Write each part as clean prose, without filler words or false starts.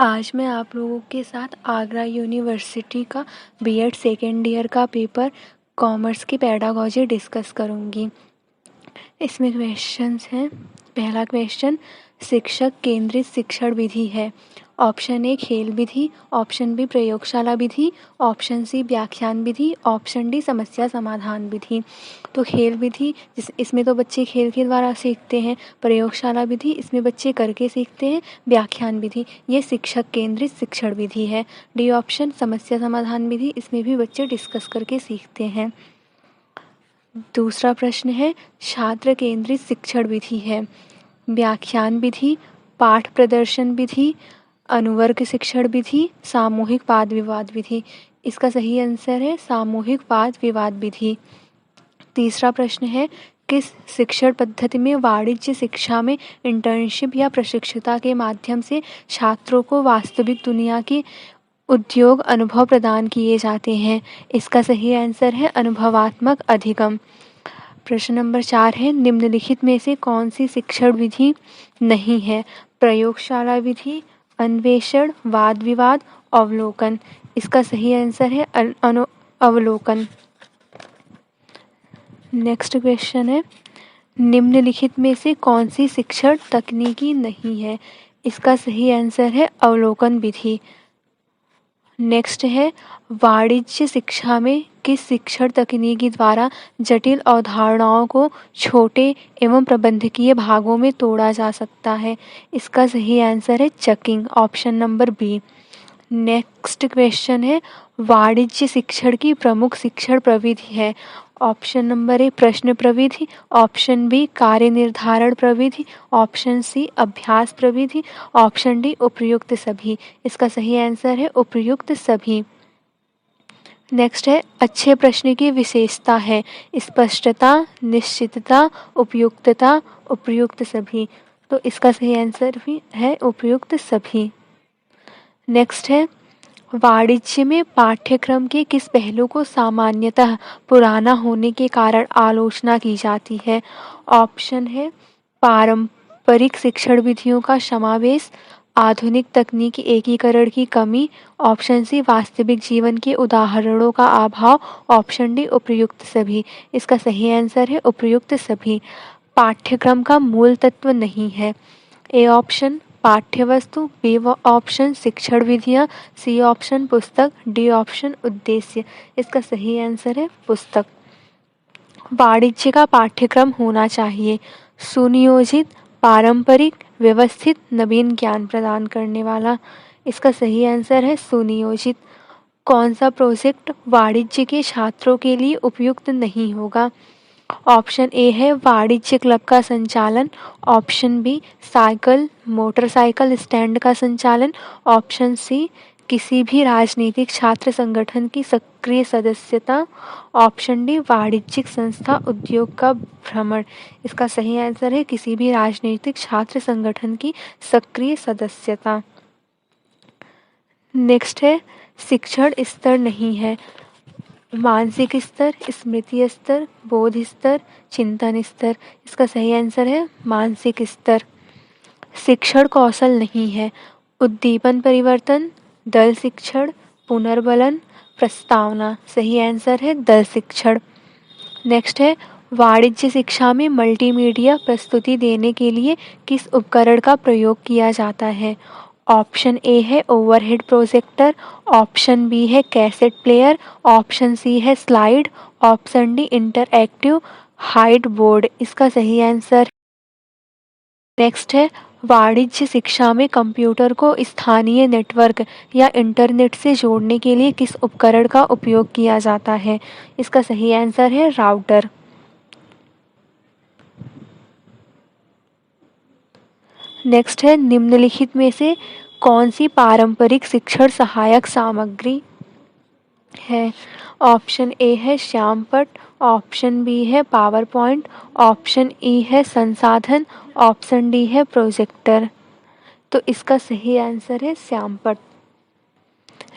आज मैं आप लोगों के साथ आगरा यूनिवर्सिटी का बीएड सेकेंड ईयर का पेपर कॉमर्स की पेडागॉजी डिस्कस करूँगी। इसमें क्वेश्चंस हैं। पहला क्वेश्चन, शिक्षक केंद्रित शिक्षण विधि है। ऑप्शन ए खेल विधि, ऑप्शन बी प्रयोगशाला विधि, ऑप्शन सी व्याख्यान विधि, ऑप्शन डी समस्या समाधान विधि। तो खेल विधि इसमें तो बच्चे खेल के द्वारा सीखते हैं। प्रयोगशाला विधि इसमें बच्चे करके सीखते हैं। व्याख्यान विधि ये शिक्षक केंद्रित शिक्षण विधि है। डी ऑप्शन समस्या समाधान विधि इसमें भी बच्चे डिस्कस करके सीखते हैं। दूसरा प्रश्न है, छात्र केंद्रित शिक्षण विधि है। व्याख्यान विधि, पाठ प्रदर्शन विधि, अनुवर्ग शिक्षण विधि, सामूहिक वाद विवाद विधि। इसका सही आंसर है सामूहिक वाद विवाद विधि। तीसरा प्रश्न है, किस शिक्षण पद्धति में वाणिज्य शिक्षा में इंटर्नशिप या प्रशिक्षुता के माध्यम से छात्रों को वास्तविक दुनिया की उद्योग अनुभव प्रदान किए जाते हैं? इसका सही आंसर है अनुभवात्मक अधिगम। प्रश्न नंबर 4 है, निम्नलिखित में से कौन सी शिक्षण विधि नहीं है? प्रयोगशाला विधि, अन्वेषण, वाद विवाद, अवलोकन। इसका सही आंसर है अवलोकन। नेक्स्ट क्वेश्चन है, निम्नलिखित में से कौन सी शिक्षण तकनीकी नहीं है? इसका सही आंसर है अवलोकन विधि। नेक्स्ट है, वाणिज्य शिक्षा में किस शिक्षण तकनीकी द्वारा जटिल अवधारणाओं को छोटे एवं प्रबंधकीय भागों में तोड़ा जा सकता है? इसका सही आंसर है चकिंग, option number B. Next question है, वाणिज्य शिक्षण की प्रमुख शिक्षण प्रविधि है। ऑप्शन नंबर ए प्रश्न प्रविधि, ऑप्शन बी कार्य निर्धारण प्रविधि, ऑप्शन सी अभ्यास प्रविधि, ऑप्शन डी उपर्युक्त सभी। इसका सही आंसर है उपर्युक्त सभी। नेक्स्ट है, अच्छे प्रश्न की विशेषता है स्पष्टता, निश्चितता, उपयुक्तता, उपर्युक्त सभी। तो इसका सही आंसर भी है उपर्युक्त सभी। नेक्स्ट है, वाणिज्य में पाठ्यक्रम के किस पहलू को सामान्यतः पुराना होने के कारण आलोचना की जाती है? ऑप्शन है पारंपरिक शिक्षण विधियों का समावेश, आधुनिक तकनीकी एकीकरण की कमी, ऑप्शन सी वास्तविक जीवन के उदाहरणों का अभाव, ऑप्शन डी उपर्युक्त सभी। इसका सही आंसर है उपर्युक्त सभी। पाठ्यक्रम का मूल तत्व नहीं है। ए ऑप्शन पाठ्यवस्तु, बी ऑप्शन शिक्षण विधियाँ, सी ऑप्शन पुस्तक, डी ऑप्शन उद्देश्य। इसका सही आंसर है पुस्तक। वाणिज्य का पाठ्यक्रम होना चाहिए सुनियोजित, पारंपरिक, व्यवस्थित, नवीन ज्ञान प्रदान करने वाला। इसका सही आंसर है सुनियोजित। कौन सा प्रोजेक्ट वाणिज्य के छात्रों के लिए उपयुक्त नहीं होगा? ऑप्शन ए है वाणिज्य क्लब का संचालन, option B cycle motorcycle stand का संचालन, ऑप्शन सी किसी भी राजनीतिक छात्र संगठन की सक्रिय सदस्यता, ऑप्शन डी वाणिज्यिक संस्था उद्योग का भ्रमण। इसका सही आंसर है किसी भी राजनीतिक छात्र संगठन की सक्रिय सदस्यता। नेक्स्ट है, शिक्षण स्तर नहीं है मानसिक स्तर, स्मृति स्तर, बोध स्तर, चिंतन स्तर। इसका सही आंसर है मानसिक स्तर। शिक्षण कौशल नहीं है उद्दीपन परिवर्तन, दल शिक्षण, पुनर्बलन, प्रस्तावना। सही आंसर है दल शिक्षण। नेक्स्ट है, वाणिज्य शिक्षा में मल्टीमीडिया प्रस्तुति देने के लिए किस उपकरण का प्रयोग किया जाता है? ऑप्शन ए है ओवरहेड प्रोजेक्टर, ऑप्शन बी है कैसेट प्लेयर, ऑप्शन सी है slide, option D interactive height board. इसका सही आंसर। नेक्स्ट है, वाणिज्य शिक्षा में कंप्यूटर को स्थानीय नेटवर्क या इंटरनेट से जोड़ने के लिए किस उपकरण का उपयोग किया जाता है? इसका सही आंसर है राउटर। नेक्स्ट है, निम्नलिखित में से कौन सी पारंपरिक शिक्षण सहायक सामग्री है? ऑप्शन ए है श्यामपट्ट, ऑप्शन बी है पावर पॉइंट, ऑप्शन ई है संसाधन, ऑप्शन डी है प्रोजेक्टर। तो इसका सही आंसर है श्यामपट्ट।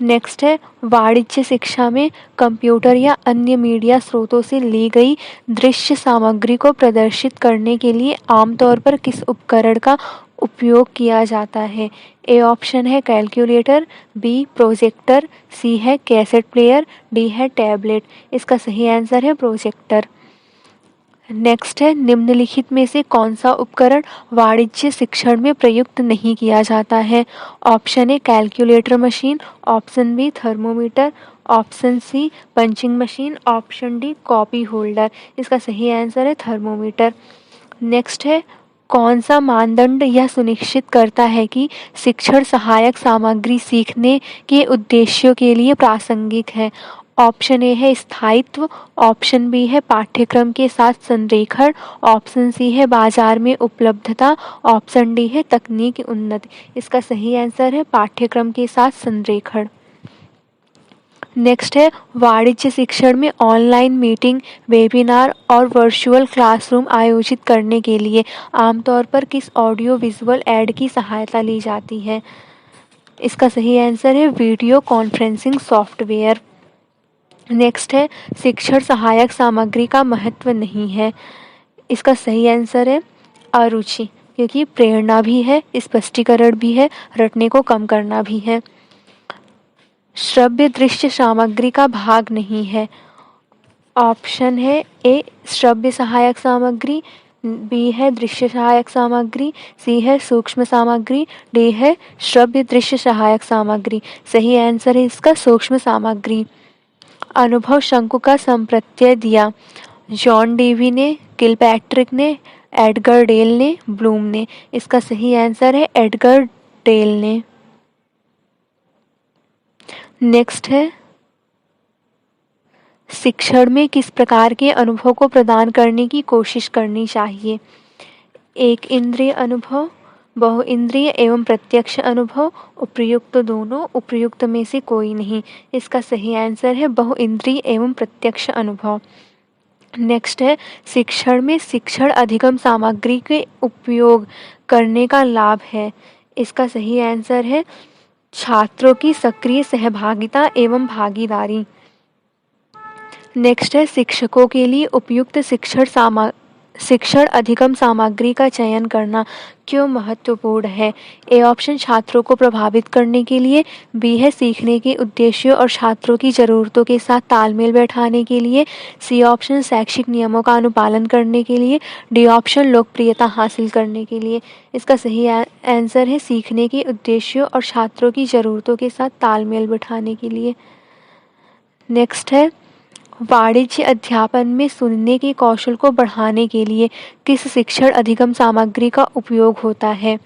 नेक्स्ट है, वाणिज्य शिक्षा में कंप्यूटर या अन्य मीडिया स्रोतों से ली गई दृश्य सामग्री को प्रदर्शित करने के लिए आमतौर पर किस उपकरण का उपयोग किया जाता है? ए ऑप्शन है कैलकुलेटर, बी प्रोजेक्टर, सी है कैसेट प्लेयर, डी है टैबलेट। इसका सही आंसर है प्रोजेक्टर। नेक्स्ट है निम्नलिखित में से कौन सा उपकरण वाणिज्य शिक्षण में प्रयुक्त नहीं किया जाता है? Option A calculator machine, option B thermometer, option C punching machine, option D copy holder. इसका सही आंसर है थर्मोमीटर। नेक्स्ट है कौन सा मानदंड यह सुनिश्चित करता है कि शिक्षण सहायक सामग्री सीखने के उद्देश्यों के लिए प्रासंगिक है? ऑप्शन ए है स्थायित्व, ऑप्शन बी है पाठ्यक्रम के साथ संरेखण, ऑप्शन सी है बाजार में उपलब्धता, ऑप्शन डी है तकनीक उन्नति। इसका सही आंसर है पाठ्यक्रम के साथ संरेखण। नेक्स्ट है वाणिज्य शिक्षण में ऑनलाइन मीटिंग, वेबिनार और वर्चुअल क्लासरूम आयोजित करने के लिए आमतौर पर किस ऑडियो विजुअल ऐड की सहायता ली जाती है? इसका सही आंसर है वीडियो कॉन्फ्रेंसिंग सॉफ्टवेयर। नेक्स्ट है शिक्षण सहायक सामग्री का महत्व नहीं है। इसका सही आंसर है अरुचि, क्योंकि प्रेरणा भी है, स्पष्टीकरण भी है, रटने को कम करना भी है। श्रव्य दृश्य सामग्री का भाग नहीं है। ऑप्शन है ए श्रव्य सहायक सामग्री, बी है दृश्य सहायक सामग्री, सी है सूक्ष्म सामग्री, डी है श्रव्य दृश्य सहायक सामग्री। सही आंसर है इसका सूक्ष्म सामग्री। अनुभव शंकु का संप्रत्यय दिया जॉन डेवी ने, किलपैट्रिक ने, एडगर डेल ने, ब्लूम ने। इसका सही आंसर है एडगर डेल ने। नेक्स्ट है शिक्षण में किस प्रकार के अनुभव को प्रदान करने की कोशिश करनी चाहिए? एक इंद्रिय अनुभव, बहुइंद्रिय एवं प्रत्यक्ष अनुभव, उपर्युक्त दोनों, उपर्युक्त में से कोई नहीं। इसका सही आंसर है बहुइंद्रिय एवं प्रत्यक्ष अनुभव। नेक्स्ट है शिक्षण में शिक्षण अधिगम सामग्री के उपयोग करने का लाभ है। इसका सही आंसर है छात्रों की सक्रिय सहभागिता एवं भागीदारी। नेक्स्ट है शिक्षकों के लिए उपयुक्त शिक्षण अधिगम सामग्री का चयन करना क्यों महत्वपूर्ण है? ए ऑप्शन छात्रों को प्रभावित करने के लिए, बी है सीखने के उद्देश्यों और छात्रों की ज़रूरतों के साथ तालमेल बैठाने के लिए, सी ऑप्शन शैक्षिक नियमों का अनुपालन करने के लिए, डी ऑप्शन लोकप्रियता हासिल करने के लिए। इसका सही आंसर है सीखने के उद्देश्यों और छात्रों की ज़रूरतों के साथ तालमेल बैठाने के लिए। नेक्स्ट है वाणिज्य अध्यापन में सुनने के कौशल को बढ़ाने के लिए किस शिक्षण अधिगम सामग्री का उपयोग होता है?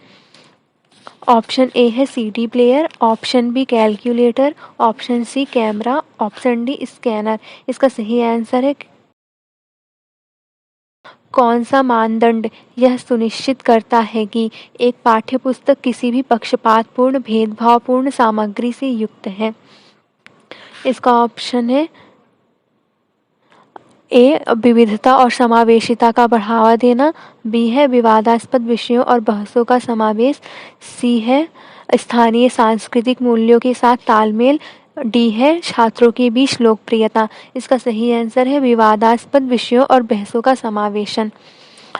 ऑप्शन ए है CD player, option B calculator, option C camera, option D scanner. इसका सही आंसर है कौन सा मानदंड यह सुनिश्चित करता है कि एक पाठ्यपुस्तक किसी भी पक्षपातपूर्ण भेदभावपूर्ण सामग्री से युक्त है? इसका ऑप्शन है ए विविधता और समावेशिता का बढ़ावा देना, बी है विवादास्पद विषयों और बहसों का समावेश, सी है स्थानीय सांस्कृतिक मूल्यों के साथ तालमेल, डी है छात्रों के बीच लोकप्रियता। इसका सही आंसर है विवादास्पद विषयों और बहसों का समावेशन।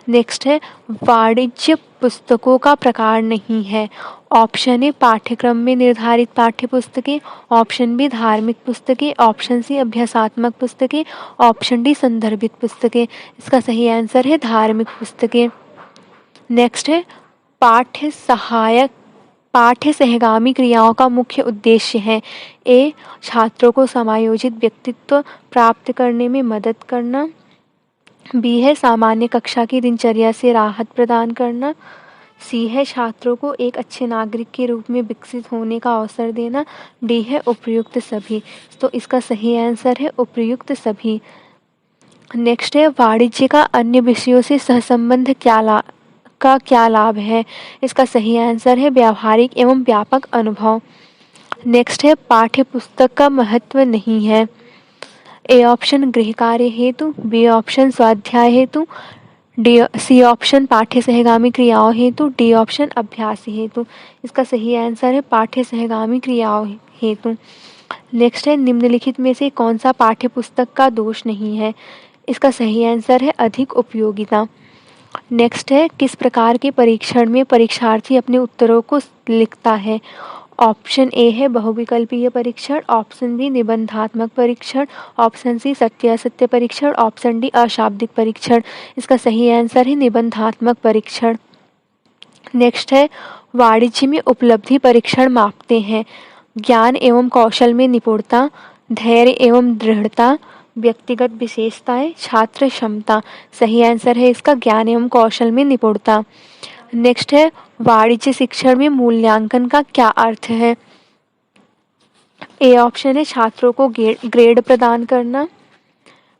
नेक्स्ट है वाणिज्य पुस्तकों का प्रकार नहीं है। ऑप्शन ए पाठ्यक्रम में निर्धारित पाठ्य पुस्तकें, ऑप्शन बी धार्मिक पुस्तकें, ऑप्शन सी अभ्यासात्मक पुस्तकें, ऑप्शन डी संदर्भित पुस्तकें। इसका सही आंसर है धार्मिक पुस्तकें। नेक्स्ट है पाठ्य सहगामी क्रियाओं का मुख्य उद्देश्य है। ए छात्रों को समायोजित व्यक्तित्व प्राप्त करने में मदद करना, बी है सामान्य कक्षा की दिनचर्या से राहत प्रदान करना, सी है छात्रों को एक अच्छे नागरिक के रूप में विकसित होने का अवसर देना, डी है उपयुक्त सभी। तो इसका सही आंसर है उपयुक्त सभी। नेक्स्ट है वाणिज्य का अन्य विषयों से सहसंबंध क्या लाभ है? इसका सही आंसर है व्यावहारिक एवं व्यापक अनुभव। नेक्स्ट है पाठ्य पुस्तक का महत्व नहीं है। ए ऑप्शन गृह कार्य हेतु, बी ऑप्शन स्वाध्याय हेतु, सी ऑप्शन पाठ्य सहगामी क्रियाओं हेतु, डी ऑप्शन अभ्यास हेतु। इसका सही आंसर है पाठ्य सहगामी क्रियाओं हेतु। नेक्स्ट है निम्नलिखित में से कौन सा पाठ्य पुस्तक का दोष नहीं है? इसका सही आंसर है अधिक उपयोगिता। नेक्स्ट है, किस प्रकार के परीक्षण में परीक्षार्थी अपने उत्तरों को लिखता है? ऑप्शन ए है बहुविकल्पीय परीक्षण, ऑप्शन बी निबंधात्मक परीक्षण, ऑप्शन सी सत्यासत्य परीक्षण, ऑप्शन डी अशाब्दिक परीक्षण। इसका सही आंसर है निबंधात्मक परीक्षण। नेक्स्ट है, वाणिज्य में उपलब्धि परीक्षण मापते हैं ज्ञान एवं कौशल में निपुणता, धैर्य एवं दृढ़ता, व्यक्तिगत विशेषताएं, छात्र क्षमता। सही आंसर है इसका ज्ञान एवं कौशल में निपुणता। नेक्स्ट है, वाणिज्य शिक्षण में मूल्यांकन का क्या अर्थ है? ए ऑप्शन है छात्रों को ग्रेड प्रदान करना,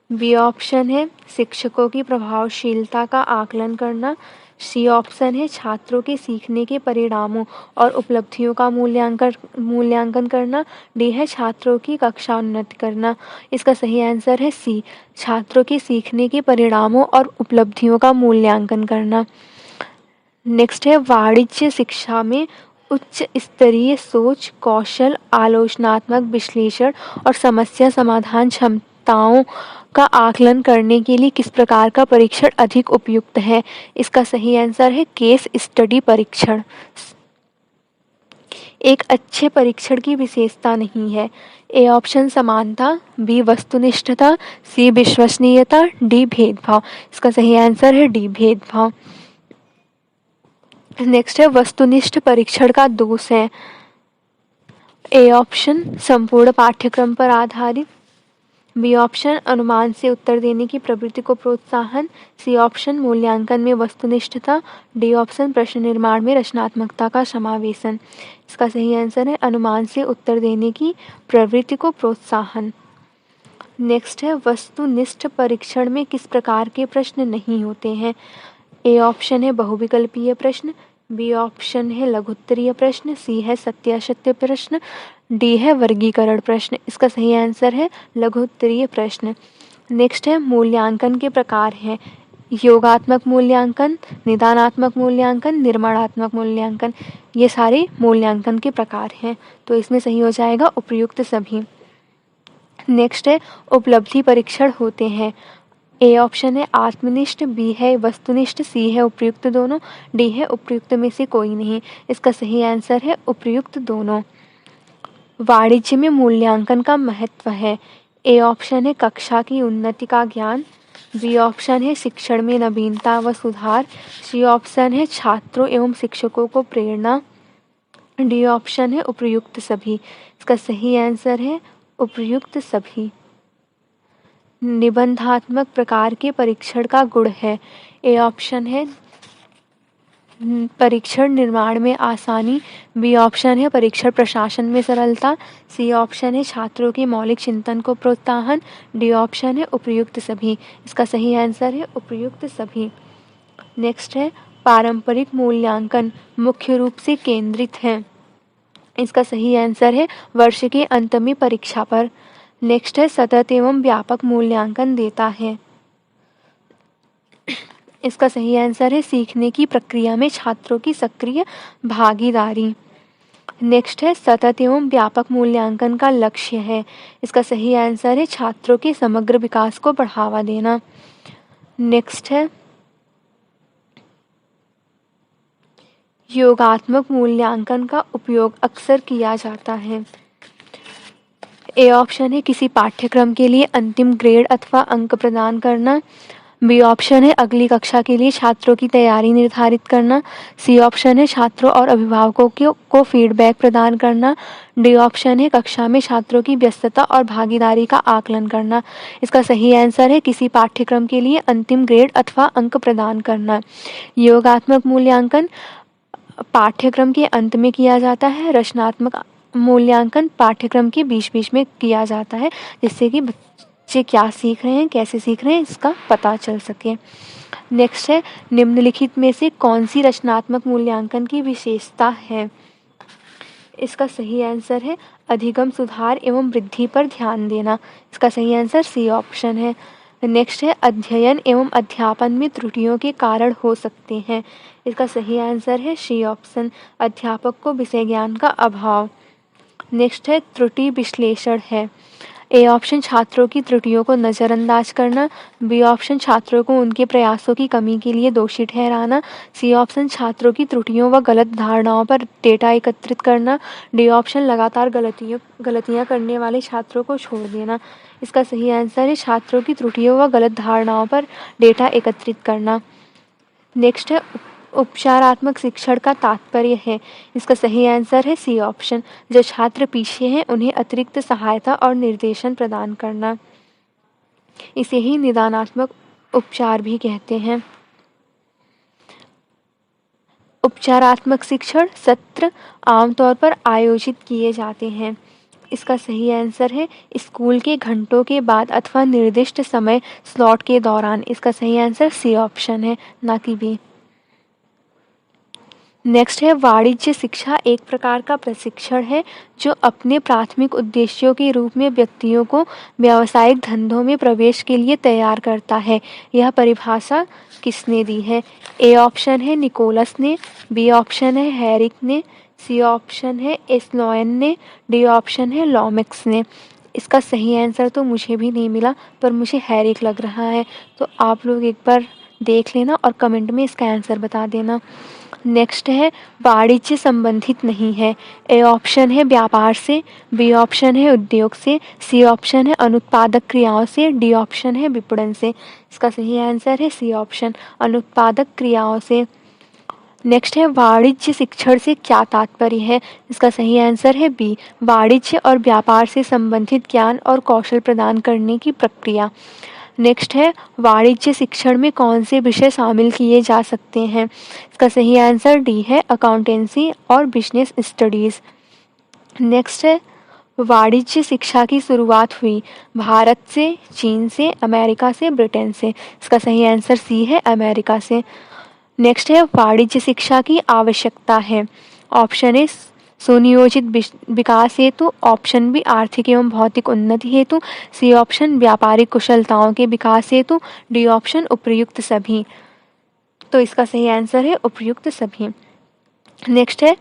बी ऑप्शन है शिक्षकों की प्रभावशीलता का आकलन करना, सी ऑप्शन है छात्रों के सीखने के परिणामों और उपलब्धियों का मूल्यांकन करना, डी है छात्रों की कक्षा उन्नति करना। इसका सही आंसर है सी, छात्रों के सीखने के परिणामों और उपलब्धियों का मूल्यांकन करना। नेक्स्ट है, वाणिज्य शिक्षा में उच्च स्तरीय सोच, कौशल, आलोचनात्मक विश्लेषण और समस्या समाधान क्षमताओं का आकलन करने के लिए किस प्रकार का परीक्षण अधिक उपयुक्त है? इसका सही आंसर है केस स्टडी परीक्षण। एक अच्छे परीक्षण की विशेषता नहीं है। ए ऑप्शन समानता, बी वस्तुनिष्ठता, सी विश्वसनीयता, डी भेदभाव। इसका सही आंसर है डी भेदभाव। नेक्स्ट है, वस्तुनिष्ठ परीक्षण का दोष है। ए ऑप्शन संपूर्ण पाठ्यक्रम पर आधारित, बी ऑप्शन अनुमान से उत्तर देने की प्रवृत्ति को प्रोत्साहन, सी ऑप्शन मूल्यांकन में वस्तुनिष्ठता, डी ऑप्शन प्रश्न निर्माण में रचनात्मकता का समावेशन। इसका सही आंसर है अनुमान से उत्तर देने की प्रवृत्ति को प्रोत्साहन। नेक्स्ट है, वस्तुनिष्ठ परीक्षण में किस प्रकार के प्रश्न नहीं होते हैं? ए ऑप्शन है बहुविकल्पीय प्रश्न, बी ऑप्शन है लघुत्तरीय प्रश्न, सी है सत्यासत्य प्रश्न, डी है वर्गीकरण प्रश्न। इसका सही आंसर है लघुत्तरीय प्रश्न। नेक्स्ट है, मूल्यांकन के प्रकार हैं योगात्मक मूल्यांकन, निदानात्मक मूल्यांकन, निर्माणात्मक मूल्यांकन। ये सारे मूल्यांकन के प्रकार हैं, तो इसमें सही हो जाएगा उपयुक्त सभी। नेक्स्ट है, उपलब्धि परीक्षण होते हैं। ए ऑप्शन है आत्मनिष्ठ, बी है वस्तुनिष्ठ, सी है उपयुक्त दोनों, डी है उपयुक्त में से कोई नहीं। इसका सही आंसर है उपयुक्त दोनों। वाणिज्य में मूल्यांकन का महत्व है। ए ऑप्शन है कक्षा की उन्नति का ज्ञान, बी ऑप्शन है शिक्षण में नवीनता व सुधार, सी ऑप्शन है छात्रों एवं शिक्षकों को प्रेरणा, डी ऑप्शन है उपयुक्त सभी। इसका सही आंसर है उपयुक्त सभी। निबंधात्मक प्रकार के परीक्षण का गुण है। ए ऑप्शन है परीक्षण निर्माण में आसानी, बी ऑप्शन है परीक्षण प्रशासन में सरलता, सी ऑप्शन है छात्रों के मौलिक चिंतन को प्रोत्साहन, डी ऑप्शन है उपयुक्त सभी। इसका सही आंसर है उपयुक्त सभी। नेक्स्ट है, पारंपरिक मूल्यांकन मुख्य रूप से केंद्रित है। इसका सही आंसर है वर्ष के अंत में परीक्षा पर। नेक्स्ट है, सतत एवं व्यापक मूल्यांकन देता है। इसका सही आंसर है सीखने की प्रक्रिया में छात्रों की सक्रिय भागीदारी। नेक्स्ट है, सतत एवं व्यापक मूल्यांकन का लक्ष्य है। इसका सही आंसर है छात्रों के समग्र विकास को बढ़ावा देना। नेक्स्ट है, योगात्मक मूल्यांकन का उपयोग अक्सर किया जाता है। ए ऑप्शन है किसी पाठ्यक्रम के लिए अंतिम ग्रेड अथवा अंक प्रदान करना, बी ऑप्शन है अगली कक्षा के लिए छात्रों की तैयारी निर्धारित करना, सी ऑप्शन है छात्रों और अभिभावकों को फीडबैक प्रदान करना, डी ऑप्शन है कक्षा में छात्रों की व्यस्तता और भागीदारी का आकलन करना। इसका सही आंसर है किसी पाठ्यक्रम के लिए अंतिम ग्रेड अथवा अंक प्रदान करना। योगात्मक मूल्यांकन पाठ्यक्रम के अंत में किया जाता है, रचनात्मक मूल्यांकन पाठ्यक्रम के बीच बीच में किया जाता है, जिससे कि बच्चे क्या सीख रहे हैं, कैसे सीख रहे हैं, इसका पता चल सके। नेक्स्ट है, निम्नलिखित में से कौन सी रचनात्मक मूल्यांकन की विशेषता है? इसका सही आंसर है अधिगम सुधार एवं वृद्धि पर ध्यान देना। इसका सही आंसर सी ऑप्शन है। नेक्स्ट है, अध्ययन एवं अध्यापन में त्रुटियों के कारण हो सकते हैं। इसका सही आंसर है सी ऑप्शन, अध्यापक को विषय ज्ञान का अभाव। नेक्स्ट है, त्रुटि विश्लेषण है। ए ऑप्शन छात्रों की त्रुटियों को नज़रअंदाज करना, बी ऑप्शन छात्रों को उनके प्रयासों की कमी के लिए दोषी ठहराना, सी ऑप्शन छात्रों की त्रुटियों व गलत धारणाओं पर डेटा एकत्रित करना, डी ऑप्शन लगातार गलतियां करने वाले छात्रों को छोड़ देना। इसका सही आंसर है छात्रों की त्रुटियों व गलत धारणाओं पर डेटा एकत्रित करना। नेक्स्ट है उपचारात्मक शिक्षण का तात्पर्य है। इसका सही आंसर है सी ऑप्शन, जो छात्र पीछे हैं उन्हें अतिरिक्त सहायता और निर्देशन प्रदान करना। इसे ही निदानात्मक उपचार भी कहते हैं। उपचारात्मक शिक्षण सत्र आमतौर पर आयोजित किए जाते हैं। इसका सही आंसर है स्कूल के घंटों के बाद अथवा निर्दिष्ट समय स्लॉट के दौरान। इसका सही आंसर सी ऑप्शन है, ना कि बी। नेक्स्ट है वाणिज्य शिक्षा एक प्रकार का प्रशिक्षण है जो अपने प्राथमिक उद्देश्यों के रूप में व्यक्तियों को व्यावसायिक धंधों में प्रवेश के लिए तैयार करता है। यह परिभाषा किसने दी है? ए ऑप्शन है निकोलस ने, बी ऑप्शन है हैरिक ने, सी ऑप्शन है एस्लॉयन ने, डी ऑप्शन है लॉमिक्स ने। इसका सही आंसर तो मुझे भी नहीं मिला, पर मुझे हैरिक लग रहा है, तो आप लोग एक बार देख लेना और कमेंट में इसका आंसर बता देना। नेक्स्ट है वाणिज्य संबंधित नहीं है। ए ऑप्शन है व्यापार से, बी ऑप्शन है उद्योग से, सी ऑप्शन है अनुत्पादक क्रियाओं से, डी ऑप्शन है विपणन से। इसका सही आंसर है सी ऑप्शन, अनुत्पादक क्रियाओं से। नेक्स्ट है वाणिज्य शिक्षण से क्या तात्पर्य है? इसका सही आंसर है बी, वाणिज्य और व्यापार से संबंधित ज्ञान और कौशल प्रदान करने की प्रक्रिया। नेक्स्ट है वाणिज्य शिक्षण में कौन से विषय शामिल किए जा सकते हैं? इसका सही आंसर डी है, अकाउंटेंसी और बिजनेस स्टडीज़। नेक्स्ट है वाणिज्य शिक्षा की शुरुआत हुई भारत से, चीन से, अमेरिका से, ब्रिटेन से। इसका सही आंसर सी है, अमेरिका से। नेक्स्ट है वाणिज्य शिक्षा की आवश्यकता है। ऑप्शन ए सुनियोजित विकास हेतु, ऑप्शन बी आर्थिक एवं भौतिक उन्नति हेतु, सी ऑप्शन व्यापारिक कुशलताओं के विकास हेतु, डी ऑप्शन उपयुक्त सभी। तो इसका सही आंसर है उपयुक्त सभी। नेक्स्ट है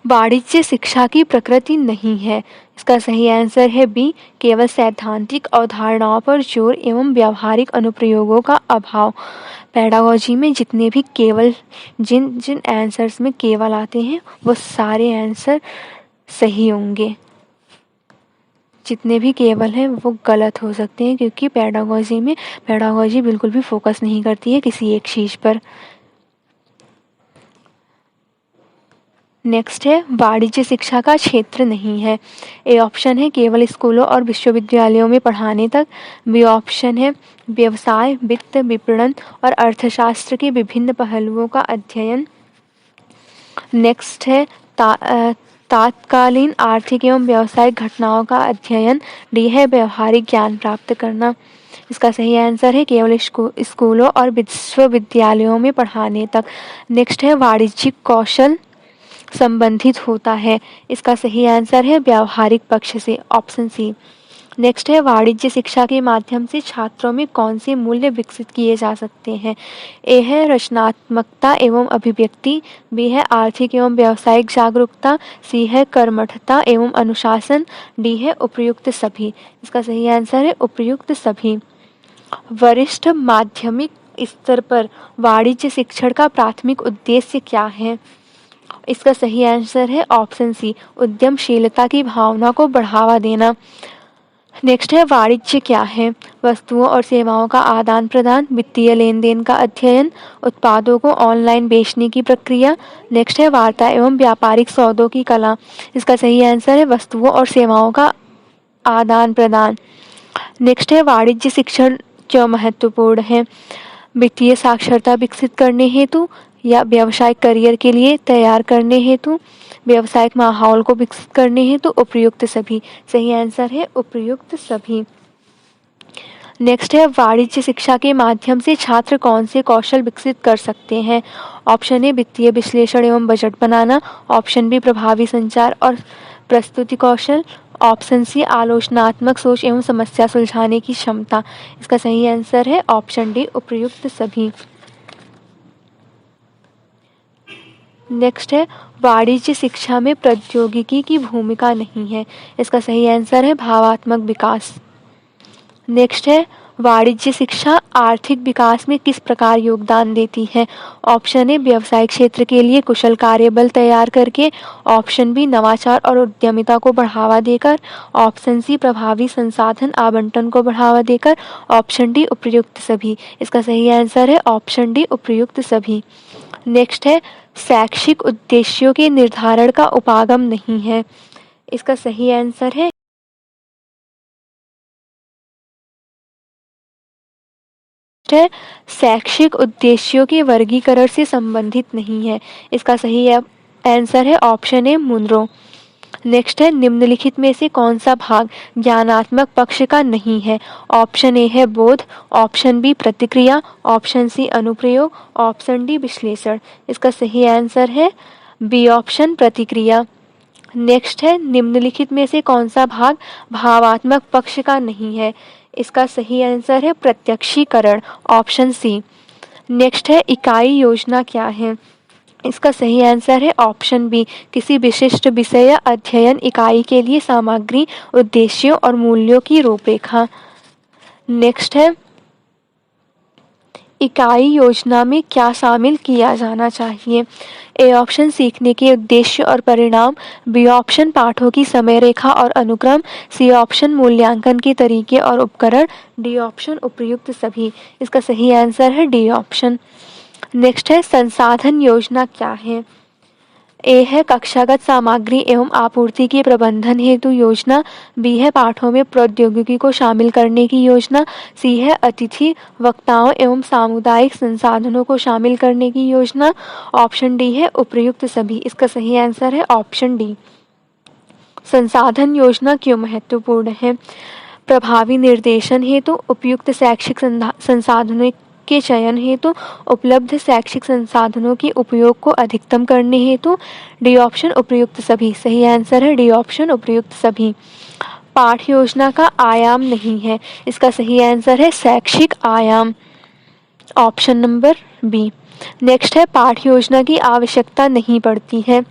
वाणिज्य शिक्षा की प्रकृति नहीं है। इसका सही आंसर है बी, केवल सैद्धांतिक अवधारणाओं पर जोर एवं व्यावहारिक अनुप्रयोगों का अभाव। पेडागोजी में जितने भी केवल जिन जिन आंसर्स में केवल आते हैं वो सारे आंसर सही होंगे। जितने भी केवल हैं वो गलत हो सकते हैं, क्योंकि पेडागोजी बिल्कुल भी फोकस नहीं करती है किसी एक चीज़ पर। नेक्स्ट है वाणिज्य शिक्षा का क्षेत्र नहीं है। ए ऑप्शन है केवल स्कूलों और विश्वविद्यालयों में पढ़ाने तक, बी ऑप्शन है व्यवसाय, वित्त, विपणन और अर्थशास्त्र के विभिन्न पहलुओं का अध्ययन। नेक्स्ट है तात्कालीन आर्थिक एवं व्यावसायिक घटनाओं का अध्ययन, डी है व्यवहारिक ज्ञान प्राप्त करना। इसका सही आंसर है केवल स्कूलों और विश्वविद्यालयों में पढ़ाने तक। नेक्स्ट है वाणिज्यिक कौशल संबंधित होता है। इसका सही आंसर है व्यावहारिक पक्ष से, ऑप्शन सी। नेक्स्ट है वाणिज्य शिक्षा के माध्यम से छात्रों में कौन से मूल्य विकसित किए जा सकते हैं? ए है रचनात्मकता एवं अभिव्यक्ति, बी है आर्थिक एवं व्यावसायिक जागरूकता, सी है कर्मठता एवं अनुशासन, डी है उपयुक्त सभी। इसका सही आंसर है उपयुक्त सभी। वरिष्ठ माध्यमिक स्तर पर वाणिज्य शिक्षण का प्राथमिक उद्देश्य क्या है? इसका सही आंसर है ऑप्शन सी, उद्यमशीलता की भावना को बढ़ावा देना। नेक्स्ट है वाणिज्य क्या है? वस्तुओं और सेवाओं का आदान प्रदान, वित्तीय लेन देन का अध्ययन, उत्पादों को ऑनलाइन बेचने की प्रक्रिया। नेक्स्ट है वार्ता एवं व्यापारिक सौदों की कला। इसका सही आंसर है वस्तुओं और सेवाओं का आदान प्रदान। नेक्स्ट है वाणिज्य शिक्षण क्यों महत्वपूर्ण है? वित्तीय साक्षरता विकसित करने हेतु, या व्यावसायिक करियर के लिए तैयार करने हेतु, व्यावसायिक माहौल को विकसित करने हेतु, उपयुक्त सभी। सही आंसर है उपयुक्त सभी। नेक्स्ट है वाणिज्य शिक्षा के माध्यम से छात्र कौन से कौशल विकसित कर सकते हैं? ऑप्शन ए वित्तीय विश्लेषण एवं बजट बनाना, ऑप्शन बी प्रभावी संचार और प्रस्तुति कौशल, ऑप्शन सी आलोचनात्मक सोच एवं समस्या सुलझाने की क्षमता। इसका सही आंसर है ऑप्शन डी, उपयुक्त सभी। नेक्स्ट है वाणिज्य शिक्षा में प्रौद्योगिकी की भूमिका नहीं है। इसका सही आंसर है भावात्मक विकास। नेक्स्ट है वाणिज्य शिक्षा आर्थिक विकास में किस प्रकार योगदान देती है। ऑप्शन ए व्यवसायिक क्षेत्र के लिए कुशल कार्यबल तैयार करके, ऑप्शन बी नवाचार और उद्यमिता को बढ़ावा देकर, ऑप्शन सी प्रभावी संसाधन आवंटन को बढ़ावा देकर, ऑप्शन डी उपयुक्त सभी। इसका सही आंसर है ऑप्शन डी उपयुक्त सभी। नेक्स्ट है शैक्षिक उद्देश्यों के निर्धारण का उपागम नहीं है। इसका सही आंसर है शैक्षिक उद्देश्यों के वर्गीकरण से संबंधित नहीं है। इसका सही आंसर है ऑप्शन ए मुनरो। नेक्स्ट है निम्नलिखित में से कौन सा भाग ज्ञानात्मक पक्ष का नहीं है। ऑप्शन ए है बोध, ऑप्शन बी प्रतिक्रिया, ऑप्शन सी अनुप्रयोग, ऑप्शन डी विश्लेषण। इसका सही आंसर है बी ऑप्शन प्रतिक्रिया। नेक्स्ट है निम्नलिखित में से कौन सा भाग भावात्मक पक्ष का नहीं है। इसका सही आंसर है प्रत्यक्षीकरण, ऑप्शन सी। नेक्स्ट है इकाई योजना क्या है। इसका सही आंसर है ऑप्शन बी किसी विशिष्ट विषय या अध्ययन इकाई के लिए सामग्री, उद्देश्यों और मूल्यों की रूपरेखा। नेक्स्ट है इकाई योजना में क्या शामिल किया जाना चाहिए। ए ऑप्शन सीखने के उद्देश्य और परिणाम, बी ऑप्शन पाठों की समय रेखा और अनुक्रम, सी ऑप्शन मूल्यांकन के तरीके और उपकरण, डी ऑप्शन उपयुक्त सभी। इसका सही आंसर है डी ऑप्शन। नेक्स्ट है संसाधन योजना क्या है। ए है कक्षागत सामग्री एवं आपूर्ति के प्रबंधन हेतु योजना, बी है पाठों में प्रौद्योगिकी को शामिल करने की योजना, सी है अतिथि वक्ताओं एवं सामुदायिक संसाधनों को शामिल करने की योजना, ऑप्शन डी है उपयुक्त सभी। इसका सही आंसर है ऑप्शन डी। संसाधन योजना क्यों महत्वपूर्ण है। प्रभावी निर्देशन हेतु, उपयुक्त शैक्षिक संसाधनों के चयन हेतु, उपलब्ध शैक्षिक संसाधनों के उपयोग को अधिकतम करने हेतु, डी ऑप्शन उपयुक्त सभी। सही आंसर है डी ऑप्शन उपयुक्त सभी। पाठ योजना का आयाम नहीं है। इसका सही आंसर है शैक्षिक आयाम, ऑप्शन नंबर बी। नेक्स्ट है पाठ योजना की आवश्यकता नहीं पड़ती है।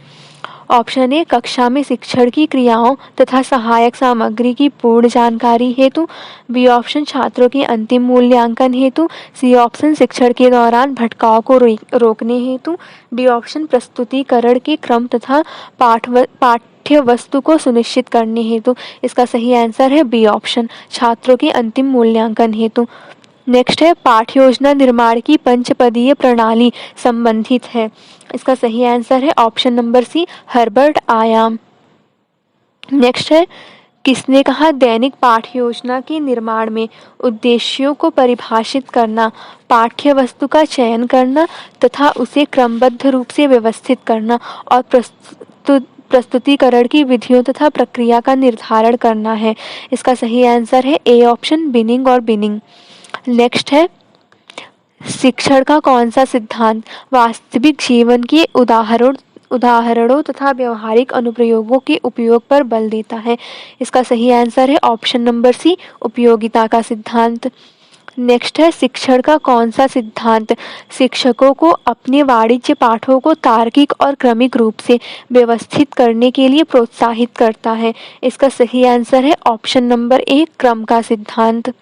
ऑप्शन ए कक्षा में शिक्षण की क्रियाओं तथा सहायक सामग्री की पूर्ण जानकारी हेतु, बी ऑप्शन छात्रों के अंतिम मूल्यांकन हेतु, सी ऑप्शन शिक्षण के दौरान भटकाव को रोकने हेतु, डी ऑप्शन प्रस्तुतिकरण के क्रम तथा पाठ्य वस्तु को सुनिश्चित करने हेतु। इसका सही आंसर है बी ऑप्शन छात्रों के अंतिम मूल्यांकन हेतु। नेक्स्ट है पाठ योजना निर्माण की पंचपदीय प्रणाली संबंधित है। इसका सही आंसर है ऑप्शन नंबर सी हर्बर्ट आयाम। नेक्स्ट है किसने कहा दैनिक पाठ योजना के निर्माण में उद्देश्यों को परिभाषित करना, पाठ्य वस्तु का चयन करना तथा उसे क्रमबद्ध रूप से व्यवस्थित करना और प्रस्तुतिकरण की विधियों तथा प्रक्रिया का निर्धारण करना है। इसका सही आंसर है ए ऑप्शन बिनिंग और बिनिंग। नेक्स्ट है शिक्षण का कौन सा सिद्धांत वास्तविक जीवन के उदाहरणों तथा व्यवहारिक अनुप्रयोगों के उपयोग पर बल देता है। इसका सही आंसर है ऑप्शन नंबर सी उपयोगिता का सिद्धांत। नेक्स्ट है शिक्षण का कौन सा सिद्धांत शिक्षकों को अपने वाणिज्य पाठों को तार्किक और क्रमिक रूप से व्यवस्थित करने के लिए प्रोत्साहित करता है। इसका सही आंसर है ऑप्शन नंबर ए क्रम का सिद्धांत।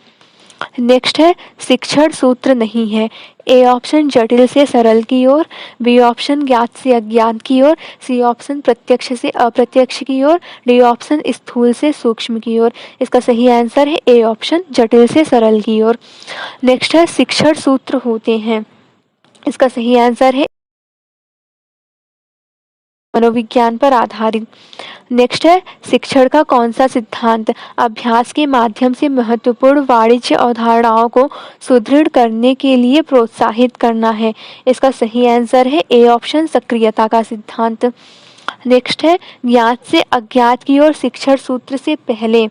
नेक्स्ट है शिक्षण सूत्र नहीं है। ए ऑप्शन जटिल से सरल की ओर, बी ऑप्शन ज्ञात से अज्ञात की ओर, सी ऑप्शन प्रत्यक्ष से अप्रत्यक्ष की ओर, डी ऑप्शन स्थूल से सूक्ष्म की ओर। इसका सही आंसर है ए ऑप्शन जटिल से सरल की ओर। नेक्स्ट है शिक्षण सूत्र होते हैं। इसका सही आंसर है मनोविज्ञान पर आधारित। नेक्स्ट है शिक्षण का कौन सा सिद्धांत अभ्यास के माध्यम से महत्वपूर्ण वाणिज्य अवधारणाओं को सुदृढ़ करने के लिए प्रोत्साहित करना है। इसका सही आंसर है ए ऑप्शन सक्रियता का सिद्धांत। नेक्स्ट है ज्ञात से अज्ञात की ओर शिक्षण सूत्र से पहले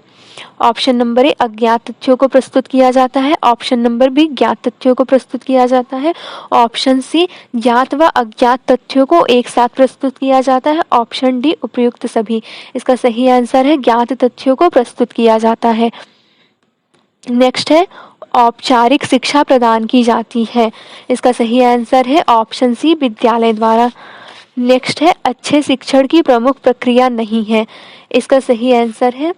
ऑप्शन नंबर ए अज्ञात तथ्यों को प्रस्तुत किया जाता है, ऑप्शन नंबर बी ज्ञात तथ्यों को प्रस्तुत किया जाता है, ऑप्शन सी ज्ञात व अज्ञात तथ्यों को एक साथ प्रस्तुत किया जाता है, ऑप्शन डी उपयुक्त सभी। इसका सही आंसर है ज्ञात तथ्यों को प्रस्तुत किया जाता है। नेक्स्ट है औपचारिक शिक्षा प्रदान की जाती है। इसका सही आंसर है ऑप्शन सी विद्यालय द्वारा। नेक्स्ट है अच्छे शिक्षण की प्रमुख प्रक्रिया नहीं है। इसका सही आंसर है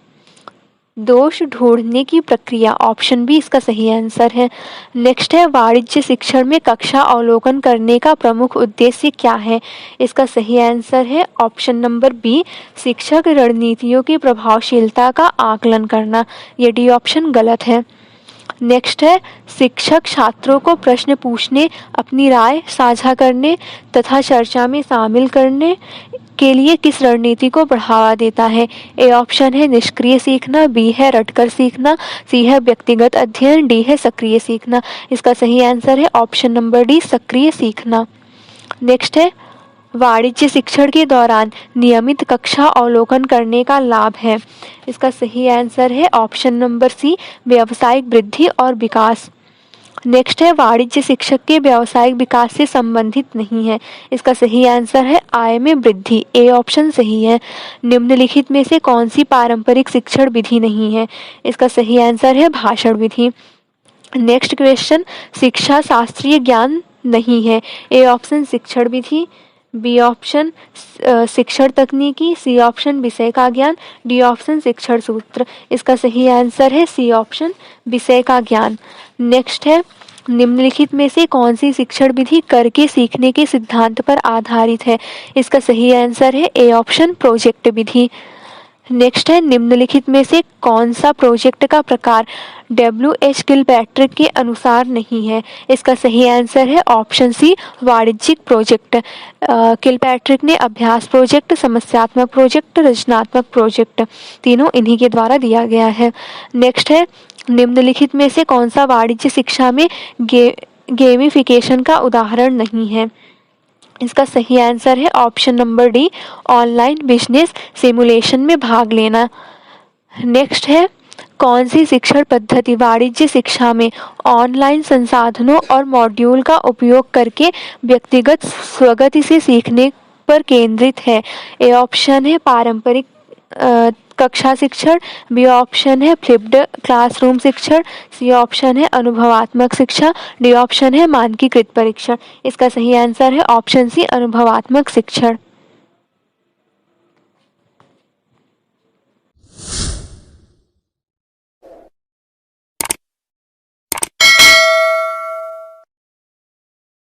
दोष ढूंढने की प्रक्रिया, ऑप्शन बी इसका सही आंसर है। नेक्स्ट है वाणिज्य शिक्षण में कक्षा अवलोकन करने का प्रमुख उद्देश्य क्या है। इसका सही आंसर है ऑप्शन नंबर बी शिक्षक रणनीतियों की प्रभावशीलता का आकलन करना। ये डी ऑप्शन गलत है। नेक्स्ट है शिक्षक छात्रों को प्रश्न पूछने, अपनी राय साझा करने तथा चर्चा में शामिल करने के लिए किस रणनीति को बढ़ावा देता है। ए ऑप्शन है निष्क्रिय सीखना, बी है रटकर सीखना, सी है व्यक्तिगत अध्ययन, डी है सक्रिय सीखना। इसका सही आंसर है ऑप्शन नंबर डी सक्रिय सीखना। नेक्स्ट है वाणिज्य शिक्षण के दौरान नियमित कक्षा अवलोकन करने का लाभ है। इसका सही आंसर है ऑप्शन नंबर सी व्यावसायिक वृद्धि और विकास। नेक्स्ट है वाणिज्य शिक्षक के व्यावसायिक विकास से संबंधित नहीं है। इसका सही आंसर है आय में वृद्धि, ए ऑप्शन सही है। निम्नलिखित में से कौन सी पारंपरिक शिक्षण विधि नहीं है। इसका सही आंसर है भाषण विधि। नेक्स्ट क्वेश्चन शिक्षा शास्त्रीय ज्ञान नहीं है। ए ऑप्शन शिक्षण विधि, बी ऑप्शन शिक्षण तकनीकी, सी ऑप्शन विषय का ज्ञान, डी ऑप्शन शिक्षण सूत्र। इसका सही आंसर है सी ऑप्शन विषय का ज्ञान। नेक्स्ट है निम्नलिखित में से कौन सी शिक्षण विधि करके सीखने के सिद्धांत पर आधारित है। इसका सही आंसर है A option project Vidhi. Next है निम्नलिखित में से कौन सा प्रोजेक्ट का प्रकार W.H. किलपैट्रिक के अनुसार नहीं है। इसका सही आंसर है ऑप्शन सी वाणिज्यिक प्रोजेक्ट। किलपैट्रिक ने अभ्यास प्रोजेक्ट, समस्यात्मक प्रोजेक्ट, रचनात्मक प्रोजेक्ट तीनों इन्हीं के द्वारा दिया गया है। नेक्स्ट है निम्नलिखित में से कौन सा वाणिज्य शिक्षा में गेमिफिकेशन का उदाहरण नहीं है। इसका सही आंसर है option number D online business simulation में भाग लेना। नेक्स्ट है कौन सी शिक्षण पद्धति वाणिज्य शिक्षा में ऑनलाइन संसाधनों और मॉड्यूल का उपयोग करके व्यक्तिगत स्वगति से सीखने पर केंद्रित है। ए ऑप्शन है पारंपरिक कक्षा शिक्षण, बी ऑप्शन है फ्लिप्ड क्लासरूम शिक्षण, सी ऑप्शन है अनुभवात्मक शिक्षा, डी ऑप्शन है मानकीकृत परीक्षण। इसका सही आंसर है ऑप्शन सी अनुभवात्मक शिक्षण।